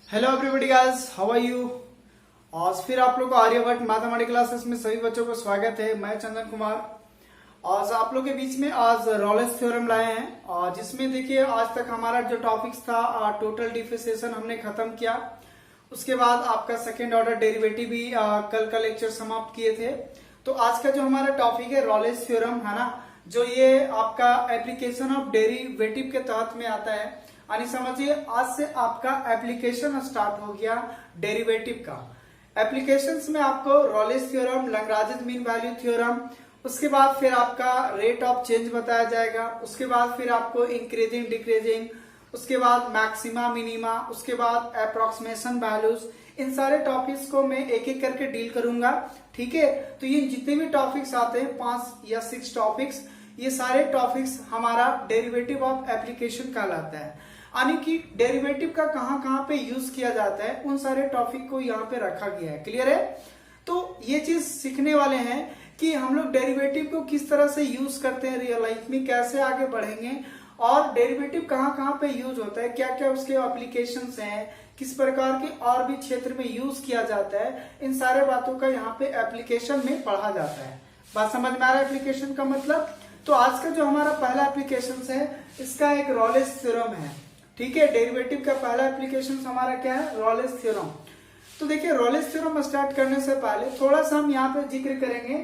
Hello everybody guys, how are you. आज फिर आप लोग को आर्यभट्ट मैथमेटिक्स क्लासेस में सभी बच्चों को स्वागत है। मैं चंदन कुमार आज आप लोग के बीच में आज रॉलेस थ्योरम लाए हैं और जिसमें देखिए आज तक हमारा जो टॉपिक्स था टोटल डिफरेंशिएशन हमने खत्म किया। उसके बाद आपका सेकेंड ऑर्डर डेरिवेटिव भी कल का लेक्चर समाप्त किए थे। तो आज का जो हमारा टॉपिक है रॉलेस थ्योरम है ना, जो ये आपका एप्लीकेशन ऑफ डेरिवेटिव के तहत में आता है। यानी समझिए आज से आपका एप्लीकेशन स्टार्ट हो गया डेरिवेटिव का। एप्लीकेशंस में आपको Rolle's theorem, Lagrange mean value theorem, उसके बाद फिर आपका रेट ऑफ चेंज बताया जाएगा। उसके बाद फिर आपको इंक्रीजिंग डिक्रीजिंग, उसके बाद मैक्सिमा मिनिमा, उसके बाद अप्रोक्सीमेशन वैल्यूज, इन सारे टॉपिक्स को मैं एक एक करके डील करूंगा। ठीक है, तो ये जितने भी टॉपिक्स आते हैं 5 या 6 टॉपिक्स, ये सारे टॉपिक्स हमारा डेरिवेटिव ऑफ एप्लीकेशन कहलाता है। यानी कि डेरिवेटिव का कहां कहां पे यूज किया जाता है उन सारे टॉपिक को यहाँ पे रखा गया है। क्लियर है। तो ये चीज सीखने वाले हैं कि हम लोग डेरिवेटिव को किस तरह से यूज करते हैं रियल लाइफ में, कैसे आगे बढ़ेंगे और डेरिवेटिव कहां कहां पे यूज होता है, क्या क्या उसके एप्लीकेशंस हैं, किस प्रकार के और भी क्षेत्र में यूज किया जाता है, इन सारे बातों का यहाँ पे एप्लीकेशन में पढ़ा जाता है। बात समझ में आ रहा है एप्लीकेशन का मतलब। तो आज का जो हमारा पहला एप्लीकेशन है इसका एक रॉलेस थ्योरम है। ठीक है, डेरिवेटिव का पहला एप्लीकेशन हमारा क्या है, रॉलेस थ्योरम। तो देखिए रॉलेस थ्योरम स्टार्ट करने से पहले थोड़ा सा हम यहाँ पे जिक्र करेंगे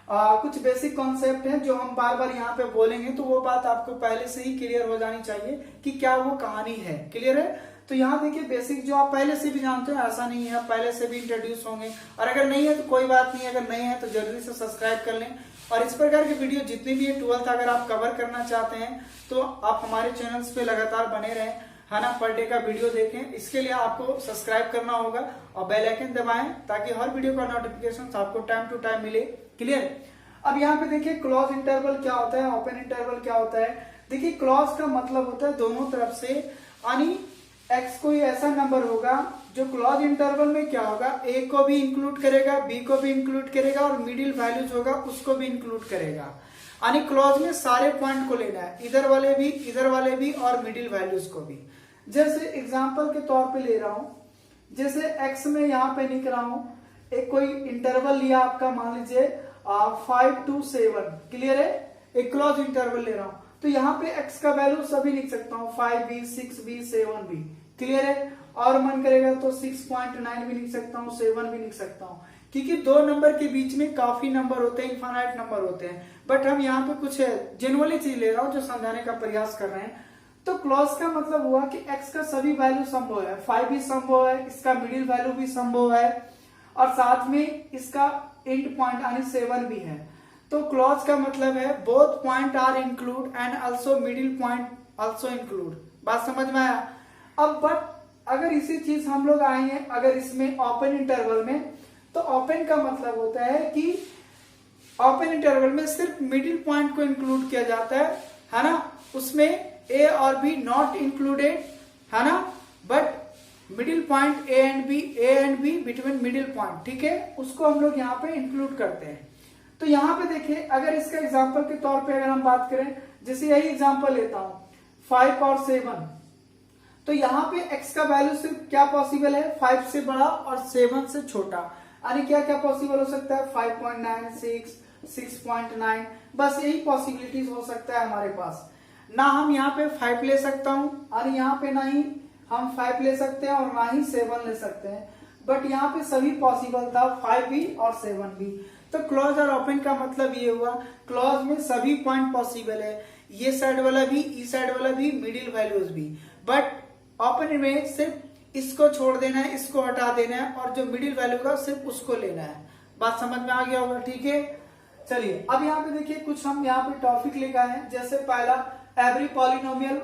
कुछ बेसिक कॉन्सेप्ट हैं जो हम बार बार यहाँ पे बोलेंगे, तो वो बात आपको पहले से ही क्लियर हो जानी चाहिए कि क्या वो कहानी है। क्लियर है। तो यहाँ देखिए बेसिक जो आप पहले से भी जानते हो, ऐसा नहीं है, पहले से भी इंट्रोड्यूस होंगे, और अगर नहीं है तो कोई बात नहीं, अगर नहीं है तो जल्दी से सब्सक्राइब कर लें। और इस प्रकार की वीडियो जितनी भी है 12th अगर आप कवर करना चाहते हैं तो आप हमारे चैनल्स पे लगातार बने रहें, है ना, पर डे का वीडियो देखें। इसके लिए आपको सब्सक्राइब करना होगा और बेल आइकन दबाएं ताकि हर वीडियो का नोटिफिकेशन आपको टाइम टू टाइम मिले। क्लियर। अब यहाँ पे देखिए क्लॉज इंटरवल क्या होता है, ओपन इंटरवल क्या होता है। देखिए क्लॉज का मतलब होता है दोनों तरफ से, यानी एक्स कोई ऐसा नंबर होगा जो क्लॉज इंटरवल में क्या होगा, ए को भी इंक्लूड करेगा, बी को भी इंक्लूड करेगा और मिडिल वैल्यूज होगा उसको भी इंक्लूड करेगा। यानी क्लॉज में सारे पॉइंट को लेना है, इधर वाले भी और मिडिल वैल्यूज को भी। जैसे एग्जांपल के तौर पे ले रहा हूं, जैसे एक्स में यहाँ पे लिख रहा हूं, एक कोई इंटरवल लिया आपका, मान लीजिए 5 to 7। क्लियर है, एक क्लॉज इंटरवल ले रहा हूं तो यहाँ पे x का वैल्यू सभी लिख सकता हूँ, 5b, 6b, 7b। क्लियर है। और मन करेगा तो 6.9 भी लिख सकता हूँ, 7 भी लिख सकता हूँ, क्योंकि दो नंबर के बीच में काफी नंबर होते हैं, इनफाइनाइट नंबर होते हैं। बट हम यहाँ पे कुछ जेनुअली चीज ले रहा हूँ जो समझाने का प्रयास कर रहे हैं। तो क्लॉज का मतलब हुआ कि x का सभी वैल्यू संभव है, 5 भी संभव है, इसका मिडिल वैल्यू भी संभव है और साथ में इसका एंड पॉइंट यानी 7 भी है। तो क्लॉज का मतलब है both point are include and also middle point also include. बात समझ में आया। अब बट अगर इसी चीज हम लोग आएंगे अगर इसमें ओपन इंटरवल में, तो ओपन का मतलब होता है कि ओपन इंटरवल में सिर्फ मिडिल पॉइंट को इंक्लूड किया जाता है ना, उसमें ए और बी नॉट इंक्लूडेड, है ना, but middle point A and be between middle point, ठीक है, उसको हम लोग यहाँ पे इंक्लूड करते हैं। तो यहाँ पे देखिए अगर इसका एग्जांपल के तौर पे अगर हम बात करें, जैसे यही एग्जांपल लेता हूं 5 और 7, तो यहाँ पे x का वैल्यू सिर्फ क्या पॉसिबल है, 5 से बड़ा और 7 से छोटा। यानी क्या क्या पॉसिबल हो सकता है, 5.9, 6.9, बस यही पॉसिबिलिटीज हो सकता है हमारे पास। ना हम यहाँ पे 5 ले सकता हूं और यहाँ पे ना ही हम 5 ले सकते हैं और ना ही 7 ले सकते हैं, बट यहाँ पे सभी पॉसिबल था, 5 भी और 7 भी। तो क्लॉज और ओपन का मतलब ये हुआ क्लॉज में सभी पॉइंट पॉसिबल है, ये साइड वाला भी, इस साइड वाला भी, मिडिल वैल्यूज भी, बट ओपन में सिर्फ इसको छोड़ देना है, इसको हटा देना है और जो मिडिल वैल्यू का सिर्फ उसको लेना है। बात समझ में आ गया होगा। ठीक है, चलिए अब यहाँ पे देखिए कुछ हम यहाँ पे टॉपिक लिखा है। जैसे पहला, every polynomial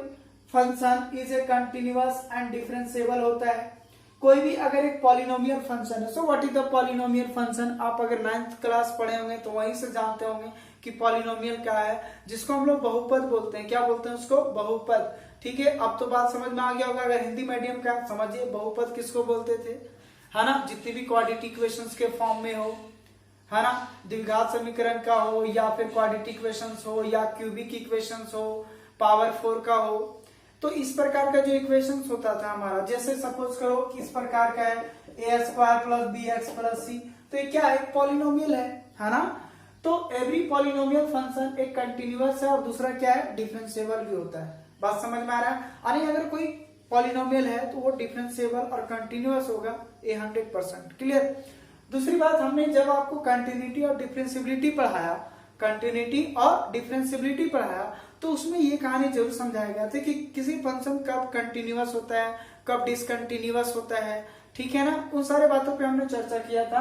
function is A continuous and differentiable होता है। कोई भी अगर एक पॉलिनोमियल फंक्शन है, so what is the polynomial function, आप अगर 9th क्लास पढ़े होंगे तो वहीं से जानते होंगे कि पॉलिनोमियल क्या है, जिसको हम लोग बहुपद बोलते हैं। क्या बोलते हैं उसको, बहुपद। ठीक है, अब तो बात समझ में आ गया होगा। अगर हिंदी मीडियम का समझिए बहुपद किसको बोलते थे, है ना, जितनी भी क्वाड्रेटिक इक्वेशंस के फॉर्म में हो, है ना, द्विघात समीकरण का हो या फिर क्वाड्रेटिक इक्वेशंस हो या क्यूबिक इक्वेशंस हो, पावर 4 का हो, तो इस प्रकार का जो इक्वेशन होता था हमारा, जैसे सपोज करो कि इस प्रकार का है a² plus bx plus c, तो ये क्या है, पॉलिनोमियल है ना। तो एवरी पॉलिनोमियल फंक्शन एक कंटिन्यूअस है और दूसरा क्या है, डिफरेंशिएबल भी होता है। बात समझ में आ रहा है? यानी अगर कोई पॉलिनोमियल है तो वो डिफरेंशिएबल और कंटिन्यूअस होगा, ये 100% क्लियर। दूसरी बात, हमने जब आपको कंटिन्यूटी और डिफरेंशिएबिलिटी पढ़ाया, कंटिन्यूटी और डिफरेंशिएबिलिटी पढ़ाया, तो उसमें ये कहानी जरूर समझाया गया था कि किसी फंक्शन कब कंटिन्यूअस होता है, कब डिसकंटिन्यूअस होता है, ठीक है ना। उन सारे बातों पे हमने चर्चा किया था।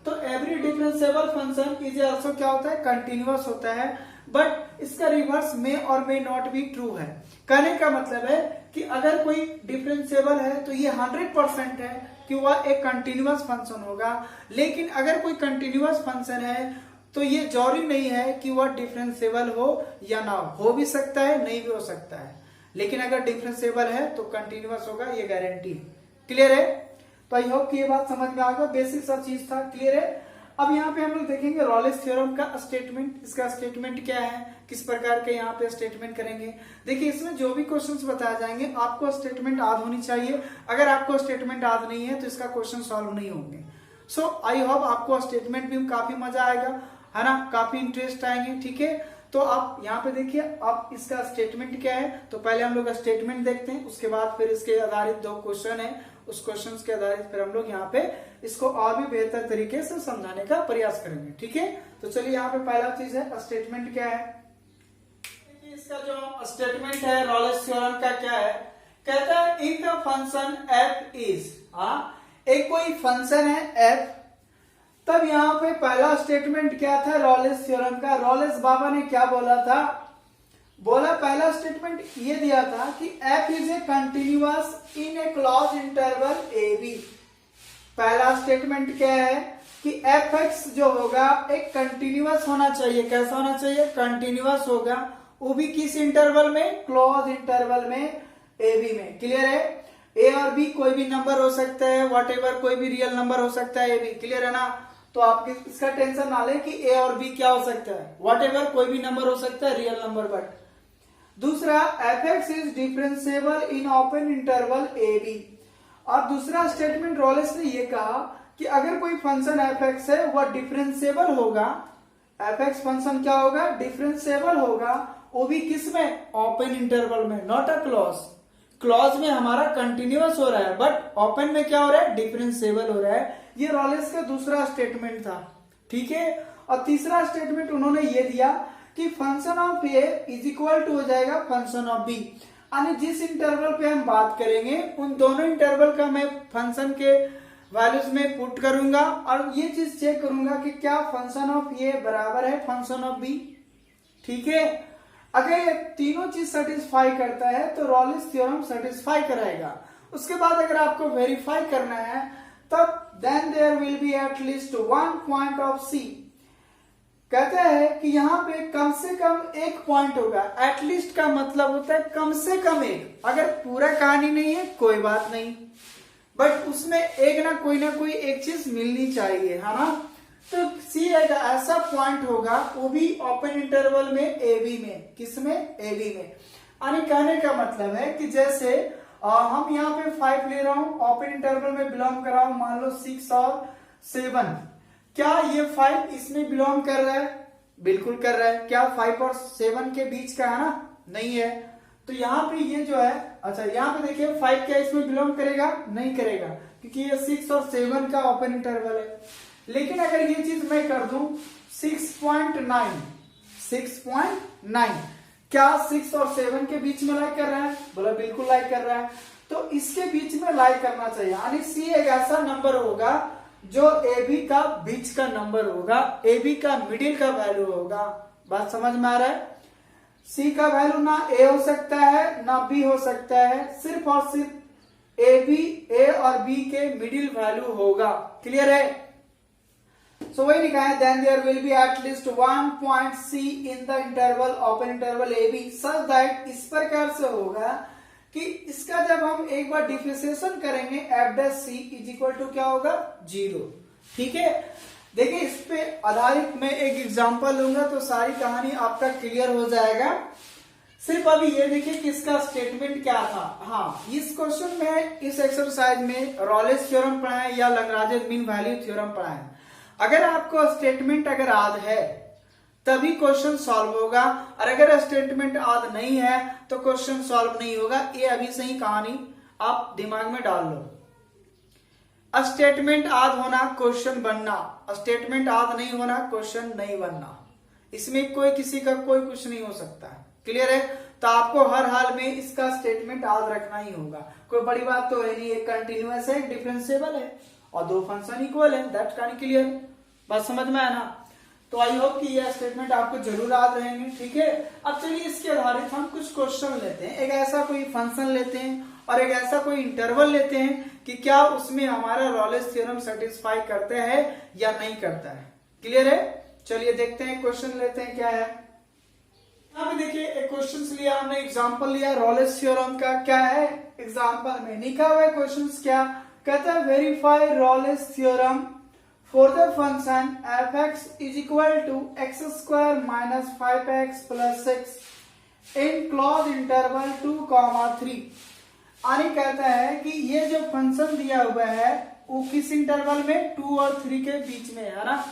तो every differentiable function is also क्या होता है, कंटिन्यूअस होता है, बट इसका रिवर्स मे और मे नॉट बी ट्रू है। कहने का मतलब है कि अगर कोई डिफरेंशिएबल है तो ये 100% है कि वह एक कंटिन्यूअस फंक्शन होगा, लेकिन अगर कोई कंटिन्यूअस फंक्शन है तो ये जरूरी नहीं है कि वह डिफरेंशिएबल हो या ना हो भी सकता है, नहीं भी हो सकता है, लेकिन अगर डिफरेंशिएबल है तो कंटिन्यूअस होगा, ये गारंटी है। क्लियर है? तो आई होप कि ये बात समझ में आ गया, बेसिक सा चीज था। क्लियर है? अब यहाँ पे हम लोग देखेंगे रॉलेस थ्योरम का स्टेटमेंट। इसका स्टेटमेंट क्या है, किस प्रकार के यहाँ पे स्टेटमेंट करेंगे। देखिए, इसमें जो भी क्वेश्चंस बताए जाएंगे आपको स्टेटमेंट याद होनी चाहिए। अगर आपको स्टेटमेंट याद नहीं है तो इसका क्वेश्चन सॉल्व नहीं होंगे। सो आई होप आपको स्टेटमेंट भी काफी मजा आएगा, है ना, काफी इंटरेस्ट आएंगे। ठीक है, तो आप यहाँ पे देखिए, आप इसका स्टेटमेंट क्या है। तो पहले हम लोग स्टेटमेंट देखते हैं, उसके बाद फिर इसके आधारित 2 क्वेश्चन है, उस क्वेश्चन के आधारित फिर हम लोग यहाँ पे इसको और भी बेहतर तरीके से समझाने का प्रयास करेंगे। ठीक है, तो चलिए यहाँ पे पहला चीज है स्टेटमेंट क्या है। इसका जो स्टेटमेंट है रॉलेस थ्योरम का क्या है, कहता है if the function f is, एक कोई फंक्शन है f, तब यहाँ पे पहला स्टेटमेंट क्या था रॉलेस थ्योरम का। रॉलेस बाबा ने क्या बोला था, बोला पहला स्टेटमेंट ये दिया था कि f is a continuous in A close interval a b। पहला स्टेटमेंट क्या है कि fx जो होगा एक कंटिन्यूअस होना चाहिए। कैसा होना चाहिए, कंटिन्यूअस होगा, वो भी किस इंटरवल में, क्लोज इंटरवल में a b में। क्लियर है? a और b कोई भी नंबर हो सकता है, व्हाटएवर कोई भी रियल नंबर हो सकता है a b। क्लियर है ना? तो आप इसका टेंशन ना लें कि a और b क्या हो सकता है, व्हाटएवर कोई भी नंबर हो सकता है, रियल नंबर। बट दूसरा, fx is differentiable in open interval a b। और दूसरा स्टेटमेंट रॉलेस ने ये कहा कि अगर कोई फंक्शन fx है वह डिफरेंशिएबल होगा, fx फंक्शन क्या होगा, डिफरेंशिएबल होगा, वो भी किस में, ओपन इंटरवल में, नॉट अ क्लोज। क्लोज में हमारा कंटिन्यूअस हो रहा है, बट ओपन में क्या हो रहा है, डिफरेंशिएबल हो रहा है। ये रॉलेस का दूसरा स्टेटमेंट था। ठीक है, और तीसरा स्टेटमेंट उन्होंने ये दिया कि function of a is equal to हो जाएगा फंक्शन ऑफ बी। यानी जिस इंटरवल पे हम बात करेंगे उन दोनों इंटरवल का मैं फंक्शन के वैल्यूज में पुट करूंगा और ये चीज चेक करूंगा कि क्या फंक्शन ऑफ ए बराबर है फंक्शन ऑफ बी। ठीक है, अगर ये तीनों चीज सेटिस्फाई करता है तो रॉलेस थ्योरम सेटिस्फाई कराएगा। उसके बाद अगर आपको वेरीफाई करना है तब then there will be at least 1 point of c. कहते हैं कि यहाँ पे कम से कम 1 पॉइंट होगा। एटलीस्ट का मतलब होता है कम से कम 1। अगर पूरा कहानी नहीं है कोई बात नहीं, बट उसमें एक ना कोई एक चीज मिलनी चाहिए, है ना। तो सी एक ऐसा पॉइंट होगा, वो भी ओपन इंटरवल में ए बी में। किसमें, ए बी में। यानी कहने का मतलब है कि जैसे हम यहाँ पे 5 ले रहा हूं, ओपन इंटरवल में बिलोंग कर रहा हूं, मान लो 6 और 7। क्या ये 5 इसमें बिलोंग कर रहा है, बिल्कुल कर रहा है। क्या 5 और 7 के बीच का है ना, नहीं है। तो यहाँ पे ये जो है, अच्छा यहाँ पे देखिए 5 क्या इसमें बिलोंग करेगा, नहीं करेगा, क्योंकि ये 6 और 7 का ओपन इंटरवल है। लेकिन अगर ये चीज मैं कर दूं 6.9, क्या 6 और 7 के बीच में लाइक कर रहा है, बोला बिल्कुल लाइक कर रहा है। तो इसके बीच में लाइक करना चाहिए, यानी सी एक ऐसा नंबर होगा जो ए बी का बीच का नंबर होगा, ए बी का मिडिल का वैल्यू होगा। बात समझ में आ रहा है? सी का वैल्यू ना ए हो सकता है ना बी हो सकता है, सिर्फ और सिर्फ ए और बी के मिडिल वैल्यू होगा। क्लियर है? सो वही लिखा है then there will be at least 1 point c in the interval open interval a b such that, इस प्रकार से होगा कि इसका जब हम एक बार डिफरेंशिएशन करेंगे f dash c is equal to क्या होगा, 0। ठीक है, देखिए इस पे आधारित मैं एक एग्जांपल लूंगा तो सारी कहानी आपका क्लियर हो जाएगा। सिर्फ अभी ये देखिए कि इसका स्टेटमेंट क्या था। हाँ, इस क्वेश्चन में, इस एक्सरसाइज में रॉलेस थ्योरम पढ़ाए या लैग्रांज मीन वैल्यू थ्योरम पढ़ाए। अगर आपको स्टेटमेंट अगर याद है तभी क्वेश्चन सॉल्व होगा, और अगर स्टेटमेंट याद नहीं है तो क्वेश्चन सॉल्व नहीं होगा। ये अभी से ही कहानी आप दिमाग में डाल लो। स्टेटमेंट याद होना क्वेश्चन बनना, स्टेटमेंट याद नहीं होना क्वेश्चन नहीं बनना। इसमें कोई किसी का कोई कुछ नहीं हो सकता है। क्लियर है? तो आपको हर हाल में इसका स्टेटमेंट याद रखना ही होगा। कोई बड़ी बात तो है नहीं, एक कंटिन्यूअस है, एक डिफरेंशिएबल है और दो फंक्शन इक्वल है। दैट कैन क्लियर, बात समझ में है ना? तो आई होप कि यह स्टेटमेंट आपको जरूर याद रहेंगे। ठीक है, अब चलिए इसके आधारित हम कुछ क्वेश्चन लेते हैं। एक ऐसा कोई फंक्शन लेते हैं और एक ऐसा कोई इंटरवल लेते हैं कि क्या उसमें हमारा रॉलेस थ्योरम सेटिस्फाई करता है या नहीं करता है। क्लियर है? चलिए देखते हैं, क्वेश्चन लेते हैं क्या है। यहाँ पे देखिए एक क्वेश्चन लिया हमने, एग्जांपल लिया रॉलेस थ्योरम का। क्या है एग्जांपल में लिखा हुआ है क्वेश्चन क्या कहता है, verify Rolle's theorem for the function f(x) is equal to x square minus 5x plus 6 in closed interval 2,3। यानी कहता है कि ये जो फंक्शन दिया हुआ है वो किस इंटरवल में, 2 और 3 के बीच में है ना,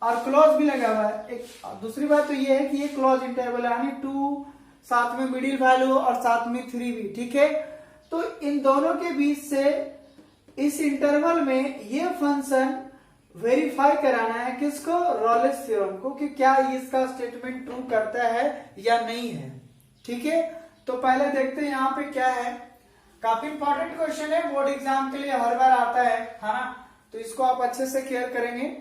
और क्लोज भी लगा हुआ है। एक दूसरी बात तो ये है कि ये क्लोज इंटरवल है, यानी 2 साथ में मिडिल वैल्यू और साथ में 3 भी। ठीक है, तो इन दोनों के बीच से इस इंटरवल में ये फंक्शन वेरीफाई कराना है किसको, रॉलेस थ्योरम को, कि क्या इसका स्टेटमेंट ट्रू करता है या नहीं है। ठीक है, तो पहले देखते हैं यहाँ पे क्या है। काफी इंपॉर्टेंट क्वेश्चन है, बोर्ड एग्जाम के लिए हर बार आता है ना, तो इसको आप अच्छे से क्लियर करेंगे।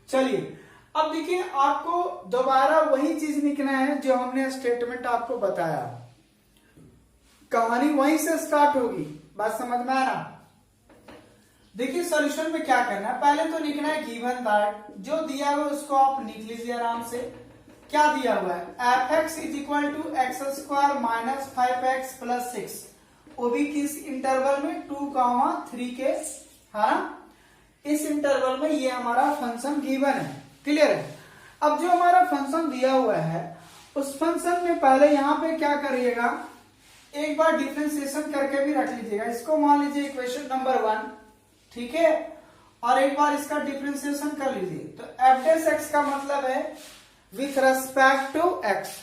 चलिए अब देखिए, आपको दोबारा वही चीज लिखना है जो हमने स्टेटमेंट आपको बताया, कहानी वहीं से स्टार्ट होगी। बात समझ में आया ना? देखिए सॉल्यूशन में क्या करना है, पहले तो लिखना है गिवन दैट, जो दिया हुआ उसको आप लिख लीजिए आराम से। क्या दिया हुआ है, f(x) is equal to x square minus 5x plus 6, वो भी किस इंटरवल में, 2,3 के, हाँ इस इंटरवल में ये हमारा फंक्शन गिवन है। क्लियर है? अब जो हमारा फंक्शन दिया हुआ है उस फंक्शन में पहले यहाँ पे क्या करिएगा, एक बार डिफरेंशिएशन करके भी रख लीजिएगा। इसको मान लीजिए इक्वेशन नंबर 1, ठीक है, और एक बार इसका डिफरेंशिएशन कर लीजिए। तो f(x) का मतलब है विथ रेस्पेक्ट टू x।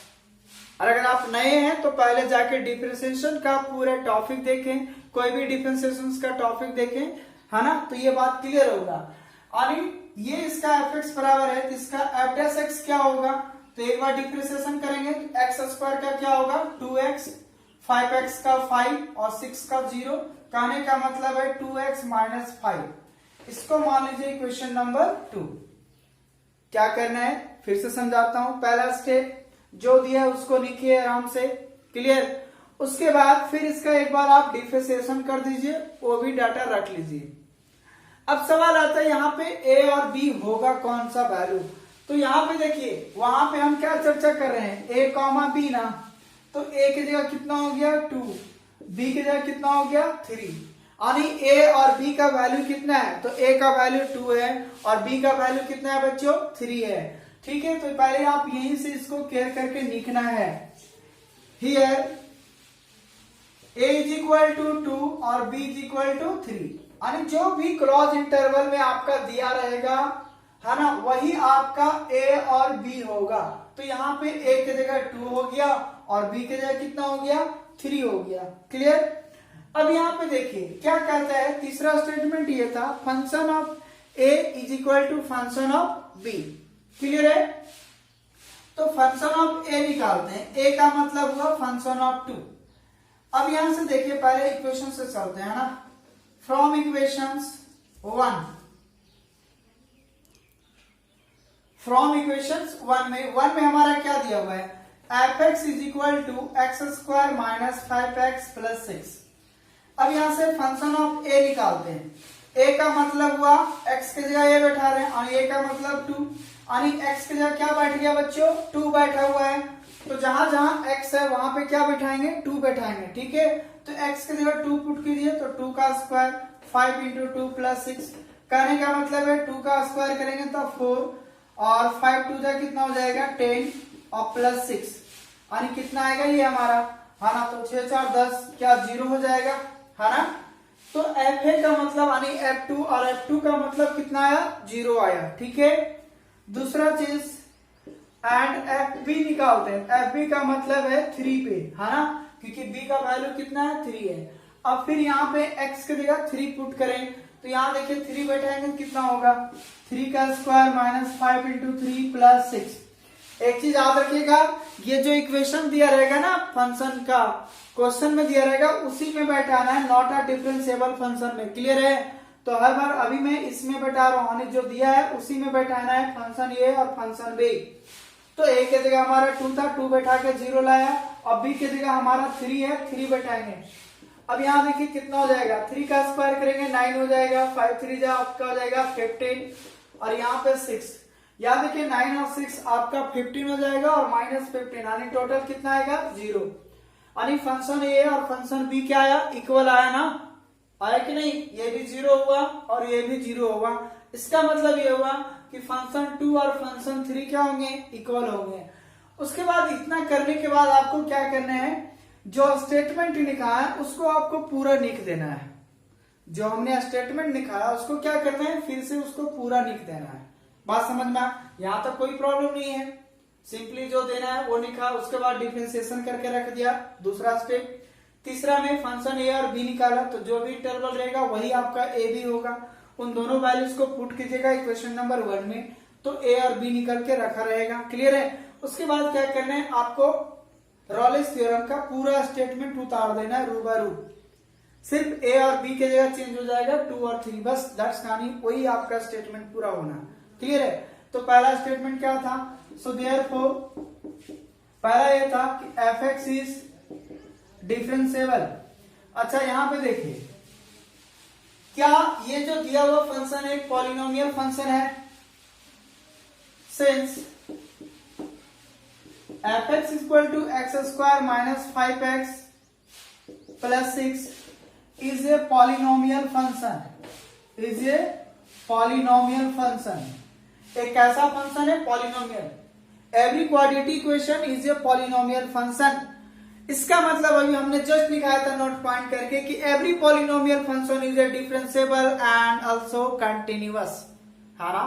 और अगर आप नए हैं तो पहले जाके डिफरेंशिएशन का पूरा टॉपिक देखें, कोई भी डिफरेंशिएशन का टॉपिक देखें, है ना, तो ये बात क्लियर होगा। और ये इसका f(x) बराबर है, तो इसका f(x) क्या होगा, तो एक बार डिफरेंशिएशन करेंगे तो एक्स स्क्वायर का क्या होगा, 2x, 5x का 5 और 6 का 0, कहने का मतलब है 2x माइनस 5। इसको मान लीजिए इक्वेशन नंबर 2। क्या करना है फिर से समझाता हूं। पहला स्टेप जो दिया है उसको लिखिए आराम से। क्लियर? उसके बाद फिर इसका एक बार आप डिफरेंशिएशन कर दीजिए, वो भी डाटा रख लीजिए। अब सवाल आता है यहाँ पे a और b होगा कौन सा वैल्यू। तो यहाँ पे देखिए, वहां पे हम क्या चर्चा कर रहे हैं, a कॉमा b ना, तो a की जगह कितना हो गया 2, b की जगह कितना हो गया 3, यानी a और b का वैल्यू कितना है, तो a का वैल्यू 2 है और b का वैल्यू कितना है बच्चों, 3 है। ठीक है, तो पहले आप यहीं से इसको क्लियर करके लिखना है, here a is equal to 2 और b इज इक्वल टू 3, यानी जो भी क्लोज इंटरवल में आपका दिया रहेगा, है ना, वही आपका a और b होगा। तो यहाँ पे a की जगह 2 हो गया और b की जगह कितना हो गया, 3 हो गया। क्लियर? अब यहाँ पे देखिए क्या कहता है, तीसरा स्टेटमेंट ये था, function of a is equal to function of b। Clear है? तो फंक्शन ऑफ a निकालते हैं, a का मतलब हुआ फंक्शन ऑफ 2। अब यहां से देखिए, पहले इक्वेशन से चलते हैं ना, फ्रॉम इक्वेशंस 1, फ्रॉम इक्वेशंस 1 में हमारा क्या दिया हुआ है, f(x) is equal to x square minus 5x plus 6। अब यहां से फंक्शन ऑफ a निकालते हैं। a का मतलब हुआ x की जगह a बैठा रहे हैं और a का मतलब 2, यानी x की जगह क्या बैठ गया बच्चों, 2 बैठा हुआ है। तो जहां जहां x है वहां पे क्या बैठाएंगे, 2 बैठाएंगे। ठीक है, तो x की जगह 2 पुट कीजिए, तो 2 का स्क्वायर 5 इंटू 2 प्लस 6, कहने का मतलब है 2 का स्क्वायर करेंगे तो 4 और 5 2 जा कितना हो जाएगा 10 और प्लस 6, यानी कितना आएगा ये हमारा, है ना। तो 6 4 10 क्या 0 हो जाएगा, है ना। तो FA का मतलब यानी F2 और F2 का मतलब कितना आया, 0 आया, ठीक है। दूसरा चीज एंड FB निकालते हैं। FB का मतलब है 3 पे, है ना, क्योंकि B का वैल्यू कितना है, 3 है। अब फिर यहाँ पे x की जगह 3 पुट करें तो यहाँ देखिए 3 बैठाएंगे कितना होगा, 3 का स्क्वायर माइनस 5 इंटू 3 प्लस 6। एक चीज याद रखिएगा, ये जो इक्वेशन दिया रहेगा ना फंक्शन का, क्वेश्चन में दिया रहेगा उसी में बैठाना है, नॉट अ डिफरेंशिएबल फंक्शन में। क्लियर है। तो हर बार अभी मैं इसमें बैठा रहा हूँ, जो दिया है उसी में बैठाना है, फंक्शन ए और फंक्शन बी। तो ए की जगह हमारा 2 था, 2 बैठा के 0 लाया। अब बी की जगह हमारा 3 है, 3 बैठाएंगे। अब यहाँ देखिए कितना हो जाएगा, 3 का स्क्वायर करेंगे 9 हो जाएगा, 5 3 जा आपका हो जाएगा 15 और यहाँ पे 6। यहाँ देखिए 9 और 6 आपका 15 हो जाएगा और माइनस 15 यानी टोटल कितना आएगा, 0। यानी फंक्शन ए और फंक्शन बी क्या आया, इक्वल आया ना, आया कि नहीं। ये भी 0 हुआ और ये भी 0 होगा। इसका मतलब ये हुआ कि फंक्शन 2 और फंक्शन 3 क्या होंगे, इक्वल होंगे। उसके बाद इतना करने के बाद आपको क्या करना है, जो स्टेटमेंट लिखा है उसको आपको पूरा लिख देना है। जो हमने स्टेटमेंट लिखा है उसको क्या करना है, फिर से उसको पूरा लिख देना है। बात समझ में, यहाँ तक कोई प्रॉब्लम नहीं है। सिंपली जो देना है वो लिखा, उसके बाद डिफरेंशिएशन करके रख दिया, दूसरा स्टेप। तीसरा में फंक्शन ए और बी निकाला, तो जो भी इंटरवल रहेगा वही आपका ए बी होगा। उन दोनों वैल्यूज को पुट कीजिएगा इक्वेशन नंबर 1 में, तो ए और बी निकल के रखा रहेगा। क्लियर है। उसके बाद क्या करना है, आपको रॉलेस थ्योरम का पूरा स्टेटमेंट उतार देना है रूबरू। सिर्फ ए और बी की जगह चेंज हो जाएगा 2 और 3, बस दैट्स कहानी, वही आपका स्टेटमेंट पूरा होना। क्लियर है। तो पहला स्टेटमेंट क्या था, सो देयरफॉर पहला ये था कि fx इज डिफरेंशिएबल। अच्छा यहाँ पे देखिए, क्या ये जो दिया हुआ फंक्शन एक पॉलिनोमियल फंक्शन है, since fx equal to x square minus 5x plus 6 is a polynomial function, is a polynomial function. एक कैसा फंक्शन है, polynomial. Every quadratic equation is a polynomial function. इसका मतलब अभी हमने जस्ट लिखाया था नोट पॉइंट करके कि every polynomial function is A differentiable and also continuous, है ना।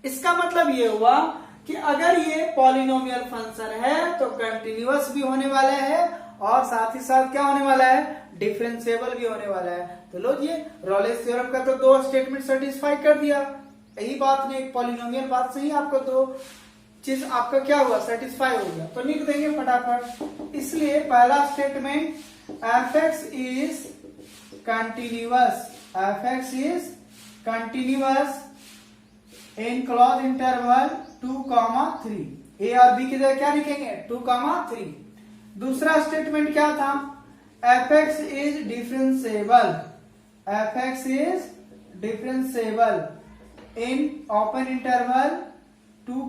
इसका मतलब ये हुआ कि अगर ये पॉलिनोमियल फंक्शन है तो कंटिन्यूअस भी होने वाला है और साथ ही साथ क्या होने वाला है, डिफरेंशिएबल भी होने वाला है। तो लो ये रॉलेस थ्योरम का तो 2 स्टेटमेंट सेटिस्फाई कर दिया। यही बात ने एक पॉलिनोमियल बात से ही आपको 2 चीज आपका क्या हुआ, सेटिस्फाई हो गया। तो लिख देंगे फटाफट। इसलिए पहला statement fx is continuous, fx is continuous in closed interval 2, 3। ए और बी की जगह क्या लिखेंगे, 2, 3। दूसरा स्टेटमेंट क्या था, fx is differentiable, fx is differentiable in open interval 2,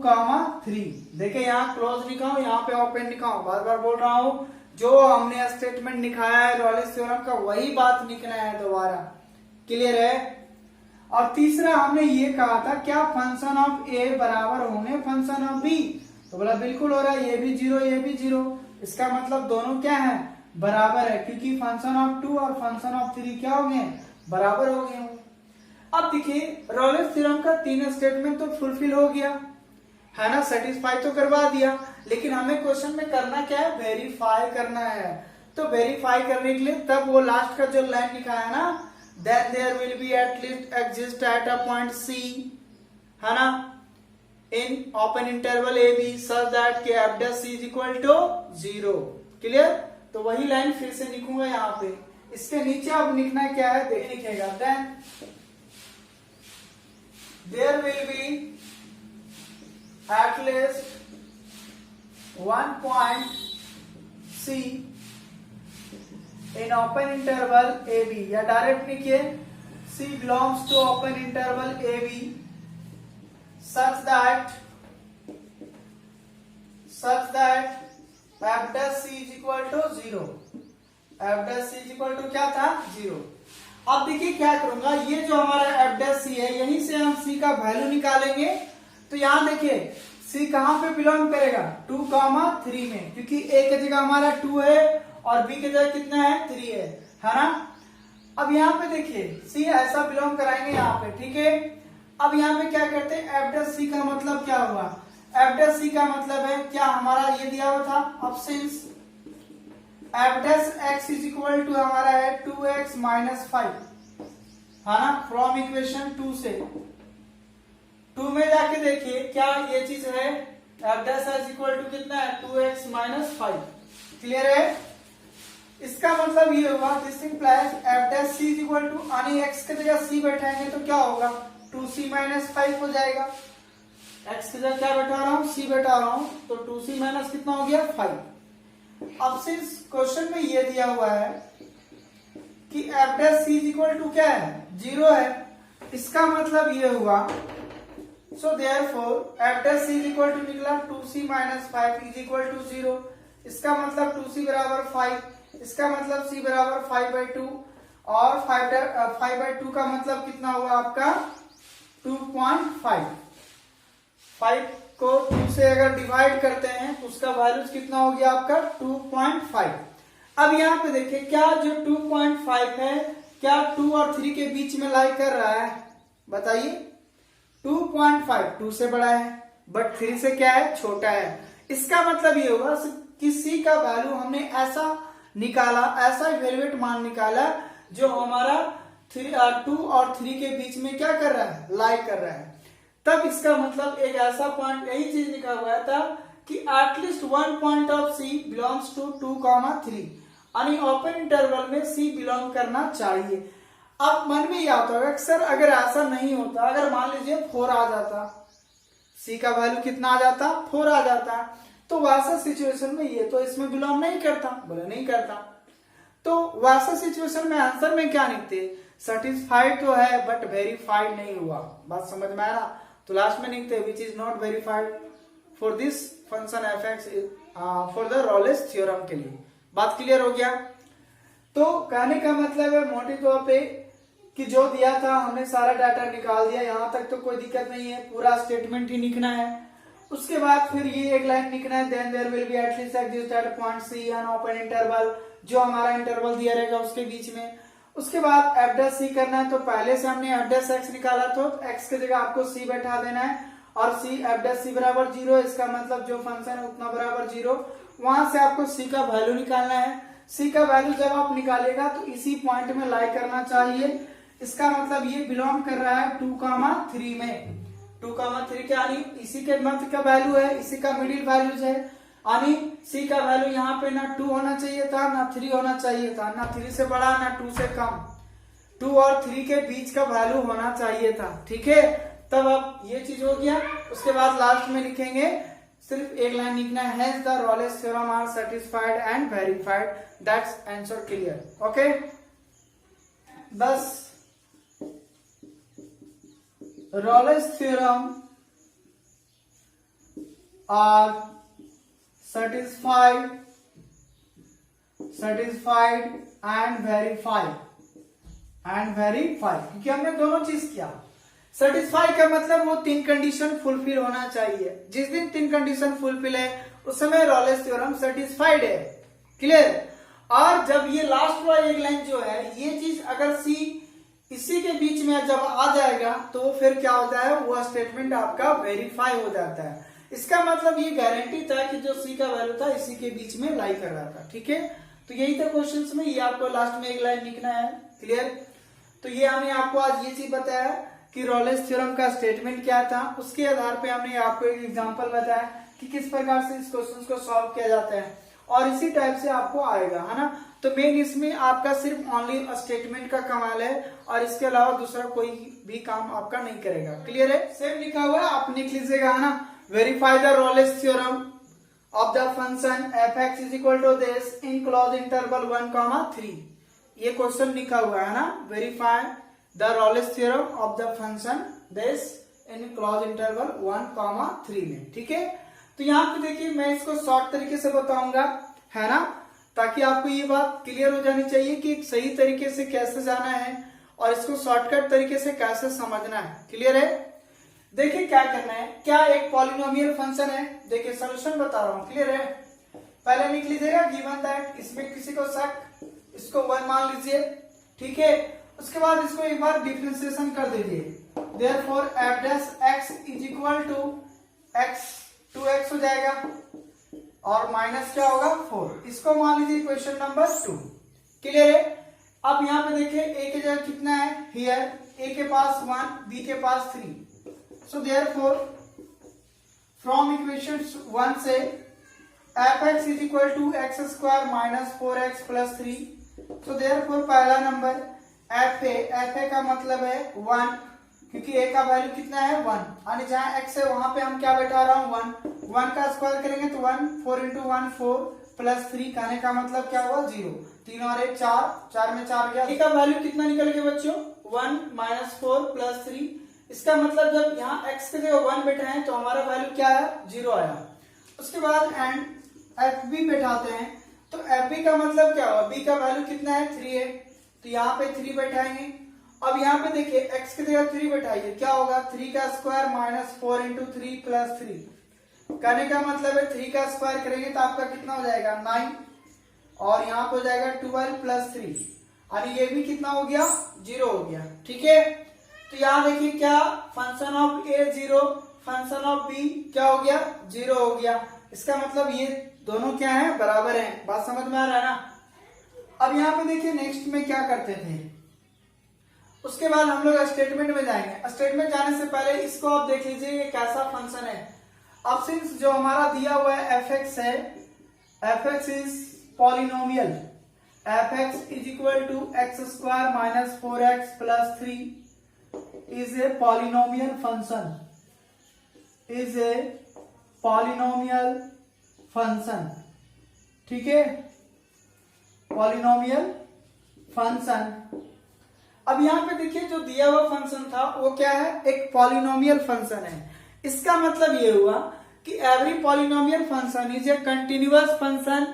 3। देखिए यहाँ क्लोज लिखा हूं, यहाँ पे ओपन लिखा हूं, बार बार बोल रहा हूं। जो हमने स्टेटमेंट लिखाया है रॉलेस थ्योरम का वही बात लिखना है दोबारा। क्लियर है। और तीसरा हमने ये कहा था क्या फंक्शन ऑफ ए बराबर होंगे फंक्शन ऑफ बी, तो बोला बिल्कुल हो रहा है, ये भी 0 ये भी 0। इसका मतलब दोनों क्या है, बराबर है, क्योंकि फंक्शन ऑफ 2 और फंक्शन ऑफ 3 क्या होंगे, बराबर हो गए होंगे। अब देखिए रॉलेस थ्योरम का 3 स्टेटमेंट तो फुलफिल हो गया, है ना, सेटिस्फाई तो करवा दिया। लेकिन हमें क्वेश्चन में करना क्या है, वेरीफाई करना है। तो वेरीफाई करने के लिए तब वो लास्ट का जो लाइन लिखा है ना, then there will be at least exist at a point C, है ना, in open interval AB such that k f dash C is equal to 0। Clear. तो वही लाइन फिर से लिखूंगा यहाँ पे। इसके नीचे अब लिखना क्या है, देख लिखेगा, then there will be at least one point C in open interval AB, या डायरेक्ट लिखिए C belongs to open interval AB such that f dash C is equal to 0, f dash C is equal to क्या था, 0। अब देखिए क्या करूंगा, ये जो हमारा f dash C है यहीं से हम C का वैल्यू निकालेंगे। तो यहाँ देखिए सी कहां पे बिलोंग करेगा 2,3 में, क्योंकि ए की जगह हमारा 2 है और बी की जगह कितना है 3 है ना। अब यहाँ पे देखिए सी ऐसा बिलोंग कराएंगे यहाँ पे, ठीक है। अब यहाँ पे क्या करते हैं, एफ डैश सी का मतलब क्या हुआ, एफ डैश सी का मतलब है क्या, हमारा ये दिया हुआ था options, f dash x is equal to हमारा है 2x माइनस 5, है ना, फ्रॉम इक्वेशन 2 से। 2 में जाके देखिए क्या ये चीज है, f dash is equal to कितना है 2x माइनस 5, क्लियर है। इसका मतलब ये हुआ this implies f dash c is equal to, यानी x की जगह c बैठाएंगे तो क्या होगा 2c माइनस 5 हो जाएगा। x की जगह क्या बैठा रहा हूं, c बैठा रहा हूं, तो 2c माइनस कितना हो गया 5। अब सिंस क्वेश्चन में ये दिया हुआ है कि f dash c is equal to क्या है 0 है, इसका मतलब ये हुआ so therefore f dash c is equal to निकला 2c minus 5 is equal to 0, इसका मतलब 2c बराबर 5, इसका मतलब c बराबर 5/2 और 5/2 का मतलब कितना हुआ आपका 2.5। 5 को 2 से अगर डिवाइड करते हैं तो उसका वैल्यू कितना हो गया आपका 2.5। अब यहाँ पे देखिए क्या जो 2.5 है क्या 2 और 3 के बीच में लाई कर रहा है, बताइए 2.5 2 से बड़ा है बट 3 से क्या है छोटा है। इसका मतलब ये होगा कि c का वैल्यू हमने ऐसा निकाला, ऐसा इवेल्युएट मान निकाला जो हमारा 2 और 3 के बीच में क्या कर रहा है लाई कर रहा है। तब इसका मतलब एक ऐसा पॉइंट, यही चीज निकाला हुआ था कि at least 1 point of c belongs to 2,3, यानी ओपन इंटरवल में c बिलोंग करना चाहिए। अब मन में ये आता होगा सर अगर ऐसा नहीं होता, अगर मान लीजिए 4 आ जाता, c का वैल्यू कितना आ जाता 4 आ जाता, तो वैसा सिचुएशन में ये तो इसमें बिलोंग नहीं करता, बोले नहीं करता, तो वैसा सिचुएशन में आंसर में क्या लिखते, सेटिस्फाइड तो है बट वेरीफाइड नहीं हुआ, बात समझ में आया। तो लास्ट में लिखते which is not verified for this function f x for the Rolle's theorem के लिए। बात क्लियर हो गया। तो कहने का मतलब है मोटे तौर पे कि जो दिया था हमने सारा डाटा निकाल दिया, यहां तक तो कोई दिक्कत नहीं है, पूरा स्टेटमेंट ही लिखना है। उसके बाद फिर ये एक लाइन लिखना है then there will be at least exist at point c in open interval, जो हमारा इंटरवल दिया रहेगा उसके बीच में। उसके बाद एफ डैश सी करना है, तो पहले से हमने एफ डैश एक्स निकाला तो एक्स की जगह आपको सी बैठा देना है और सी एफ डैश सी बराबर 0, इसका मतलब जो फंक्शन है उतना बराबर 0। वहां से आपको सी का वैल्यू निकालना है। सी का वैल्यू जब आप निकालेगा तो इसी पॉइंट में लाई करना चाहिए। इसका मतलब ये बिलोंग कर रहा है 2,3 में। 2,3 के यानी इसी के मध्य का वैल्यू है, इसी का मिडिल वैल्यूज है, यानी सी का वैल्यू यहाँ पे ना 2 होना चाहिए था ना 3 होना चाहिए था, ना 3 से बड़ा ना 2 से कम, 2 और 3 के बीच का वैल्यू होना चाहिए था, ठीक है। तब अब ये चीज हो गया। उसके बाद लास्ट में लिखेंगे, सिर्फ एक लाइन लिखना है the Rolle's theorem are satisfied and verified, that's answer clear, okay. बस Rayleigh's theorem are satisfied and verified, क्योंकि हमने दोनों चीज किया। सेटिस्फाई का मतलब वो 3 कंडीशन फुलफिल होना चाहिए। जिस दिन 3 कंडीशन फुलफिल है उस समय रॉलेस थ्योरम सेटिस्फाइड है, क्लियर। और जब ये लास्ट वाला एक लाइन जो है ये चीज अगर सी इसी के बीच में जब आ जाएगा तो फिर क्या होता है, वो स्टेटमेंट आपका वेरीफाई हो जाता है। इसका मतलब ये गारंटी था कि जो सी का वैल्यू था इसी के बीच में लाई कर रहा था, ठीक है। तो यही था क्वेश्चंस में, ये आपको लास्ट में एक लाइन लिखना है, क्लियर। तो ये हमने आपको आज ये चीज बताया कि रॉलेस थ्योरम का स्टेटमेंट क्या था, उसके आधार पे हमने आपको एक एग्जांपल बताया कि किस प्रकार से इस क्वेश्चन को सॉल्व किया जाता है, और इसी टाइप से आपको आएगा, है ना। तो मेन इसमें आपका सिर्फ ओनली स्टेटमेंट का कमाल है और इसके अलावा दूसरा कोई भी काम आपका नहीं करेगा, क्लियर है। सेम लिखा हुआ है, आप लिख लीजिएगा, है ना। Verify the Rolle's theorem of the function f x is equal to this in closed interval 1,3, ये क्वेश्चन लिखा हुआ है ना। Verify the Rolle's theorem of the function this in closed interval 1,3 में, ठीक है। तो यहाँ पे देखिए मैं इसको शॉर्ट तरीके से बताऊंगा, है ना, ताकि आपको ये बात क्लियर हो जानी चाहिए कि सही तरीके से कैसे जाना है और इसको शॉर्टकट तरीके से कैसे समझना है, क्लियर है। देखिए क्या करना है, क्या एक पॉलिनोमियल फंक्शन है, देखिए सोल्यूशन बता रहा हूं, क्लियर है। पहले लिख लीजिएगा गिवन दैट, इसमें किसी को शक, इसको 1 मान लीजिए, ठीक है। उसके बाद इसको एक बार डिफरेंशिएशन कर दीजिए, therefore f dash x is equal to x 2x हो जाएगा और माइनस क्या होगा 4, इसको मान लीजिए इक्वेशन नंबर 2, क्लियर है। अब यहाँ पे देखिए a की जगह कितना है, हियर a के पास 1, b के पास 3, सो देयरफॉर फ्रॉम इक्वेशन 1 से fx is equal to x square minus 4x plus 3, so therefore पहला नंबर fa का मतलब है 1, क्योंकि a का वैल्यू कितना है 1, यानी जहां x है वहां पे हम क्या बैठा रहा हूं 1 का स्क्वायर करेंगे तो 1, 4 इंटू 1 4 प्लस 3, कहने का मतलब क्या हुआ 0, 3 और 1 4, 4 में 4 गया, a का वैल्यू कितना निकल गया बच्चों 1 माइनस 4 प्लस 3, इसका मतलब जब यहाँ x के जगह 1 बैठा है तो हमारा वैल्यू क्या है 0 आया। उसके बाद एंड fb बैठाते हैं तो fb का मतलब क्या हुआ, b का वैल्यू कितना है 3 है, तो यहाँ पे 3 बैठाएंगे। अब यहाँ पे देखिए x की जगह 3 बैठाइए, क्या होगा 3 का स्क्वायर माइनस 4 इंटू 3 प्लस 3, कहने का मतलब है 3 का स्क्वायर करेंगे तो आपका कितना हो जाएगा 9 और यहाँ पे हो जाएगा 12 प्लस 3, यानी ये भी कितना हो गया 0 हो गया, ठीक है। तो यहाँ देखिए क्या function of a 0, function of b क्या हो गया 0 हो गया, इसका मतलब ये दोनों क्या है बराबर हैं, बात समझ में आ रहा है ना। अब यहाँ पे देखिए नेक्स्ट में क्या करते थे, उसके बाद हम लोग स्टेटमेंट में जाएंगे। स्टेटमेंट जाने से पहले इसको आप देख लीजिए ये कैसा फंक्शन है। अब सिंस जो हमारा दिया हुआ है fx है, fx is polynomial, fx is equal to x square minus 4x plus 3 is a polynomial function, is a polynomial function, ठीक है, पॉलिनोमियल फंक्शन। अब यहाँ पे देखिए जो दिया हुआ फंक्शन था वो क्या है, एक पॉलिनोमियल फंक्शन है। इसका मतलब ये हुआ कि every polynomial function is A continuous function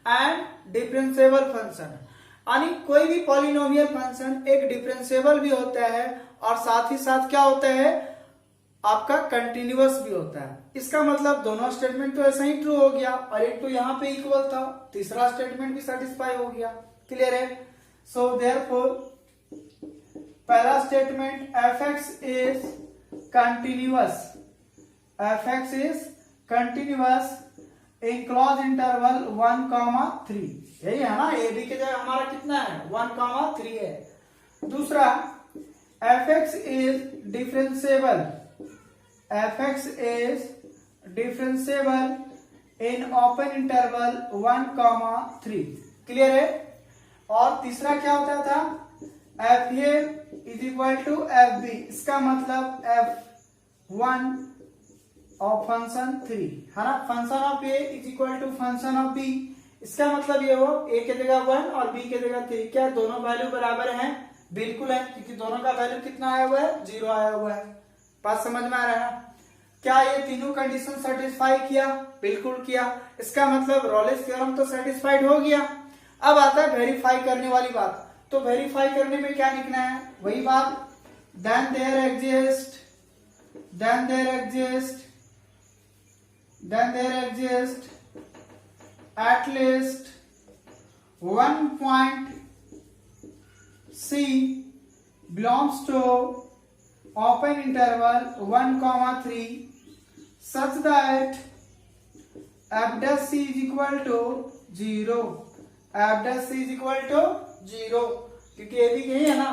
and differentiable function, यानी कोई भी पॉलिनोमियल फंक्शन एक डिफरेंशिएबल भी होता है और साथ ही साथ क्या होता है आपका कंटिन्यूअस भी होता है। इसका मतलब दोनों स्टेटमेंट तो ऐसा ही ट्रू हो गया और एक तो यहाँ पे इक्वल था, तीसरा स्टेटमेंट भी सेटिस्फाई हो गया, क्लियर है। सो देयरफॉर पहला statement fx is continuous, fx is continuous in closed interval 1,3, यही है ना, ए बी के जगह हमारा कितना है 1,3 है। दूसरा fx is differentiable, fx is differentiable in open interval 1,3, clear है। और तीसरा क्या होता था fa is equal to fb, इसका मतलब f1 ऑफ फंक्शन 3 है ना, function of a is equal to function of b, इसका मतलब ये हो a के जगह 1 और b के जगह 3, क्या दोनों वैल्यू बराबर हैं, बिल्कुल है, क्योंकि दोनों का वैल्यू कितना आया हुआ है 0 आया हुआ है, बात समझ में आ रहा है ना। क्या ये तीनों कंडीशन सेटिस्फाई किया, बिल्कुल किया, इसका मतलब रॉलेस थ्योरम तो सेटिस्फाइड हो गया। अब आता है वेरीफाई करने वाली बात, तो वेरीफाई करने में क्या लिखना है, वही बात, then there exist at least one point C belongs to open interval 1,3 such that f dash c is equal to 0, f dash c is equal to 0, क्योंकि ये भी यही है ना।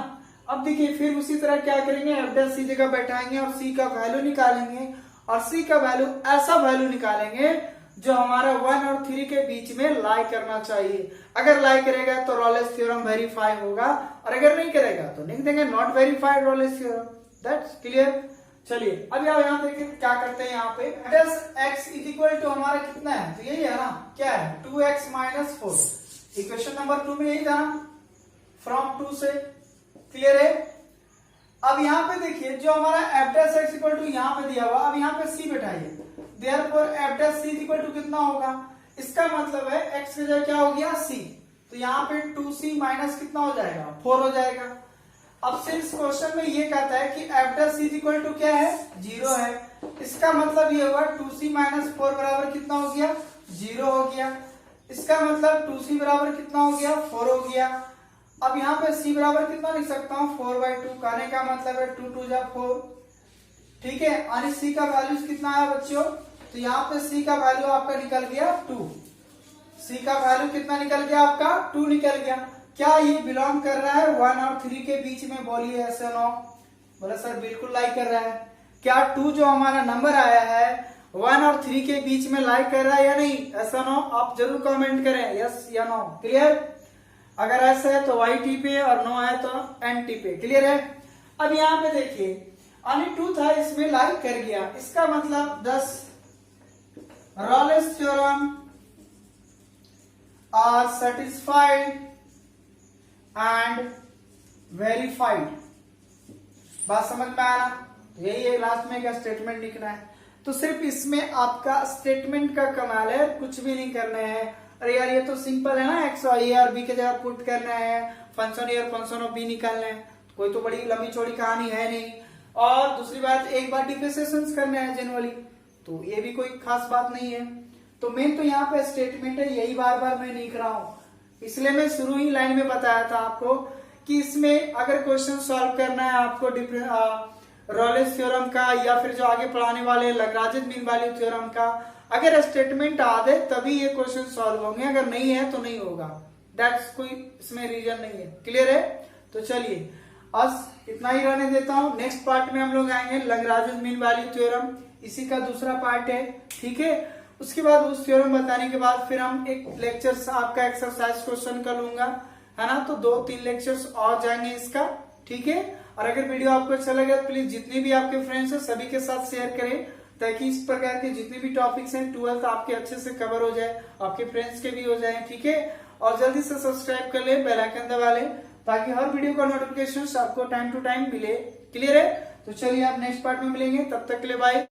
अब देखिए फिर उसी तरह क्या करेंगे, f dash c जगह बैठाएंगे और c का वैल्यू निकालेंगे और c का वैल्यू ऐसा वैल्यू निकालेंगे जो हमारा 1 और 3 के बीच में लाई करना चाहिए। अगर लाई करेगा तो रॉलेस थ्योरम वेरीफाई होगा और अगर नहीं करेगा तो लिख देंगे not verified Rolle's theorem, that's clear. चलिए अब यहाँ देखिए क्या करते हैं, यहाँ पे x इज इक्वल टू हमारा कितना है, तो यही है ना, क्या है 2x माइनस 4, इक्वेशन नंबर 2 में यही था ना, फ्रॉम 2 से, क्लियर है। अब यहाँ पे देखिए जो हमारा f dash x equal to यहाँ पे दिया हुआ, अब यहाँ पे c बैठाइए, therefore f dash c equal to कितना होगा, इसका मतलब है x की जगह क्या हो गया c, तो यहाँ पे 2c माइनस कितना हो जाएगा 4 हो जाएगा। अब से इस क्वेश्चन में ये कहता है कि f dash is equal to क्या है, 0 है। इसका मतलब ये होगा 2c माइनस 4 बराबर कितना हो गया, 0 हो गया। इसका मतलब 2c बराबर कितना हो गया, 4 हो गया। अब यहाँ पे c बराबर कितना लिख सकता हूँ, 4/2। कहने का मतलब है 2 2 जा 4, ठीक है। यानी c का वैल्यू कितना आया बच्चों, तो यहाँ पे c का वैल्यू आपका निकल गया 2। c का वैल्यू कितना निकल गया आपका, 2 निकल गया। क्या ये बिलोंग कर रहा है 1 और 3 के बीच में, बोलिए ऐसा नो। बोला सर बिल्कुल लाइक कर रहा है। क्या 2 जो हमारा नंबर आया है 1 और 3 के बीच में लाइक कर रहा है या नहीं, ऐसा नो आप जरूर कमेंट करें, यस या नो। क्लियर? अगर ऐसा है तो वाई टी पे और नो है तो एन टी पे। क्लियर है? अब यहाँ पे देखिए अन्य 2 था, इसमें लाइक कर गया। इसका मतलब 10 Rolle's theorem are satisfied and verified. बात समझ में आया ना? यही है, लास्ट में क्या स्टेटमेंट लिखना है। तो सिर्फ इसमें आपका स्टेटमेंट का कमाल है, कुछ भी नहीं करना है। अरे यार ये तो सिंपल है ना, एक्स ए और बी के जगह पुट करना है, फंक्शन ए और फंक्शन ऑफ बी निकालना है, कोई तो बड़ी लंबी चौड़ी कहानी है नहीं। और दूसरी बात, एक बार डिफरेंशिएशन करना है जनरली, तो ये भी कोई खास बात नहीं है। तो मेन तो यहाँ पे स्टेटमेंट है, यही बार बार मैं लिख रहा हूँ। इसलिए मैं शुरू ही लाइन में बताया था आपको कि इसमें अगर क्वेश्चन सॉल्व करना है आपको रॉलेस थ्योरम का या फिर जो आगे पढ़ाने वाले लैग्रांज मीन वैल्यू थ्योरम का, अगर स्टेटमेंट आ दे तभी ये क्वेश्चन सॉल्व होंगे, अगर नहीं है तो नहीं होगा। दैट्स कोई इसमें रीजन नहीं है। क्लियर है? तो चलिए आज इतना ही रहने देता हूँ। नेक्स्ट पार्ट में हम लोग आएंगे लैग्रांज मीन वैल्यू थ्योरम, इसी का दूसरा पार्ट है, ठीक है। उसके बाद उस थ्योरम बताने के बाद फिर हम एक लेक्चर आपका एक्सरसाइज क्वेश्चन का लूंगा, है ना। तो 2-3 लेक्चर्स और जाएंगे इसका, ठीक है। और अगर वीडियो आपको अच्छा लगे तो प्लीज जितने भी आपके फ्रेंड्स हैं सभी के साथ शेयर करें, ताकि इस प्रकार के जितने भी टॉपिक्स हैं 12th आपके अच्छे से कवर हो जाए, आपके फ्रेंड्स के भी हो जाए, ठीक है। और जल्दी से सब्सक्राइब कर ले, बेल आइकन दबा ले, ताकि हर वीडियो का नोटिफिकेशन आपको टाइम टू टाइम मिले। क्लियर है? तो चलिए आप नेक्स्ट पार्ट में मिलेंगे, तब तक के लिए बाय।